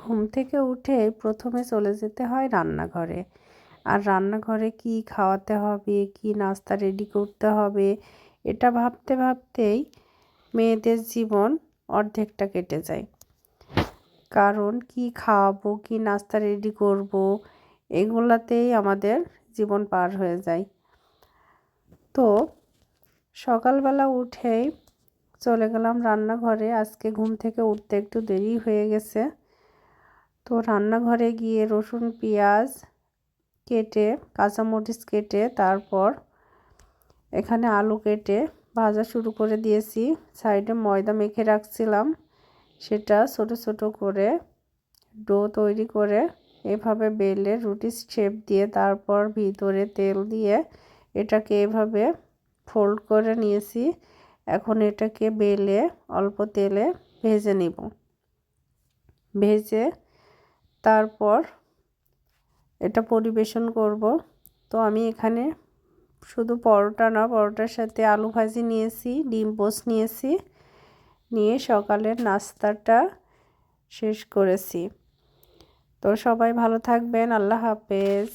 ঘুম থেকে উঠে প্রথমে চলে যেতে হয় রান্নাঘরে। আর রান্নাঘরে কি খাওয়াতে হবে, কি নাস্তা রেডি করতে হবে, এটা ভাবতে ভাবতেই মেয়েদের জীবন অর্ধেকটা কেটে যায়। কারণ কি খাওয়াবো, কি নাস্তা রেডি করব, এগুলাতেই আমাদের জীবন পার হয়ে যায়। তো সকালবেলা উঠেই চলে গেলাম রান্নাঘরে। আজকে ঘুম থেকে উঠতে একটু দেরি হয়ে গেছে। তো রান্নাঘরে গিয়ে রসুন পেঁয়াজ কেটে, কাঁচামরিচ কেটে, তারপর এখানে আলু কেটে ভাজা শুরু করে দিয়েছি। সাইডে ময়দা মেখে রাখছিলাম, সেটা ছোট ছোট করে ডো তৈরি করে এভাবে বেলে রুটির শেপ দিয়ে, তারপর ভিতরে তেল দিয়ে এটাকে এভাবে ফোল্ড করে নিয়েছি। এখন এটাকে বেলে অল্প তেলে ভেজে নিব। ভেজে তারপর এটা পরিবেশন করব। তো আমি এখানে শুধু পরোটা না, পরোটার সাথে আলু ভাজি নিয়েছি, ডিম পোস্ট নিয়েছি, নিয়ে সকালের নাস্তাটা শেষ করেছি। তো সবাই ভালো থাকবেন। আল্লাহ হাফেজ।